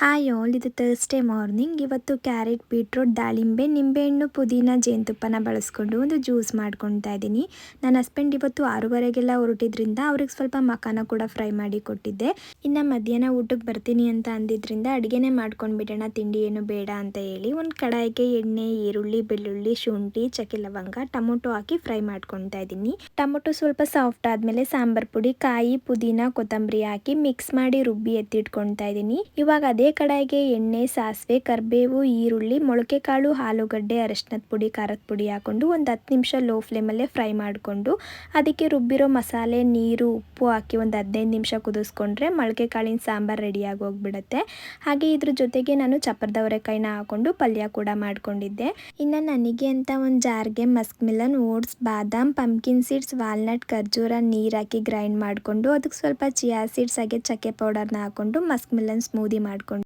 Hi all, ಇದು Thursday morning. ಇವತ್ತು carrot, beetroot, ದಾಳಿಂಬೆ, ನಿಂಬೆಹಣ್ಣು, ಪುದೀನ, ಜೇನುತುಪ್ಪನ ಬಳಸ್ಕೊಂಡು ಒಂದು ಜ್ಯೂಸ್ ಮಾಡ್ಕೊತಾ ಇದ್ದೀನಿ. ನನ್ನ ಹಸ್ಬೆಂಡ್ ಇವತ್ತು 6:30ಗೆಲ್ಲ ಹೊರಟಿದ್ರಿಂದ ಅವ್ರಿಗೆ ಸ್ವಲ್ಪ ಮಕಾನ ಕೂಡ ಫ್ರೈ ಮಾಡಿ ಕೊಟ್ಟಿದ್ದೆ. ಇನ್ನು ಮಧ್ಯಾಹ್ನ ಊಟಕ್ಕೆ ಬರ್ತೀನಿ ಅಂತ ಅಂದಿದ್ರಿಂದ ಅಡುಗೆನೇ ಮಾಡ್ಕೊಂಡ್ಬಿಡೋಣ, ತಿಂಡಿ ಏನು ಬೇಡ ಅಂತ ಹೇಳಿ ಒಂದು ಕಡಾಯಿಗೆ ಎಣ್ಣೆ, ಈರುಳ್ಳಿ, ಬೆಳ್ಳುಳ್ಳಿ, ಶುಂಠಿ, ಚಕ್ಕೆ ಲವಂಗ, ಟೊಮೊಟೊ ಹಾಕಿ ಫ್ರೈ ಮಾಡ್ಕೊತಾ ಇದ್ದೀನಿ. ಟೊಮೊಟೊ ಸ್ವಲ್ಪ ಸಾಫ್ಟ್ ಆದಮೇಲೆ ಸಾಂಬಾರ್ ಪುಡಿ, ಕಾಯಿ, ಪುದೀನ, ಕೊತ್ತಂಬರಿ ಹಾಕಿ ಮಿಕ್ಸ್ ಮಾಡಿ ರುಬ್ಬಿ ಎತ್ತಿಟ್ಕೊತಾ ಇದ್ದೀನಿ. ಇವಾಗ ಅದೇ ಕಡಾಯಿಗೆ ಎಣ್ಣೆ, ಸಾಸಿವೆ, ಕರಿಬೇವು, ಈರುಳ್ಳಿ, ಮೊಳಕೆ ಕಾಳು, ಆಲೂಗಡ್ಡೆ, ಅರಶಿನದ ಪುಡಿ, ಖಾರದ ಪುಡಿ ಹಾಕೊಂಡು ಒಂದು 10 ನಿಮಿಷ ಲೋ ಫ್ಲೇಮಲ್ಲೇ ಫ್ರೈ ಮಾಡಿಕೊಂಡು ಅದಕ್ಕೆ ರುಬ್ಬಿರೋ ಮಸಾಲೆ, ನೀರು, ಉಪ್ಪು ಹಾಕಿ ಒಂದು 15 ನಿಮಿಷ ಕುದಿಸ್ಕೊಂಡ್ರೆ ಮೊಳಕೆ ಕಾಳಿನ ಸಾಂಬಾರು ರೆಡಿಯಾಗಿ ಹೋಗ್ಬಿಡುತ್ತೆ. ಹಾಗೆ ಇದ್ರ ಜೊತೆಗೆ ನಾನು ಚಪ್ಪರದ ಅವರೆಕಾಯಿನ ಹಾಕೊಂಡು ಪಲ್ಯ ಕೂಡ ಮಾಡ್ಕೊಂಡಿದ್ದೆ. ಇನ್ನು ನನಗೆ ಅಂತ ಒಂದು ಜಾರ್ಗೆ ಮಸ್ಕ್ ಮಿಲನ್, ಓಟ್ಸ್, ಬಾದಾಮ್, ಪಂಪ್ಕಿನ್ ಸೀಡ್ಸ್, ವಾಲ್ನಟ್, ಖರ್ಜೂರ ನೀರು ಹಾಕಿ ಗ್ರೈಂಡ್ ಮಾಡಿಕೊಂಡು ಅದಕ್ಕೆ ಸ್ವಲ್ಪ ಚಿಯಾ ಸೀಡ್ಸ್ ಹಾಗೆ ಚಕ್ಕೆ ಪೌಡರ್ನ ಹಾಕೊಂಡು ಮಸ್ಕ್ ಮಿಲನ್ ಸ್ಮೂದಿ ಮಾಡ್ಕೊಂಡು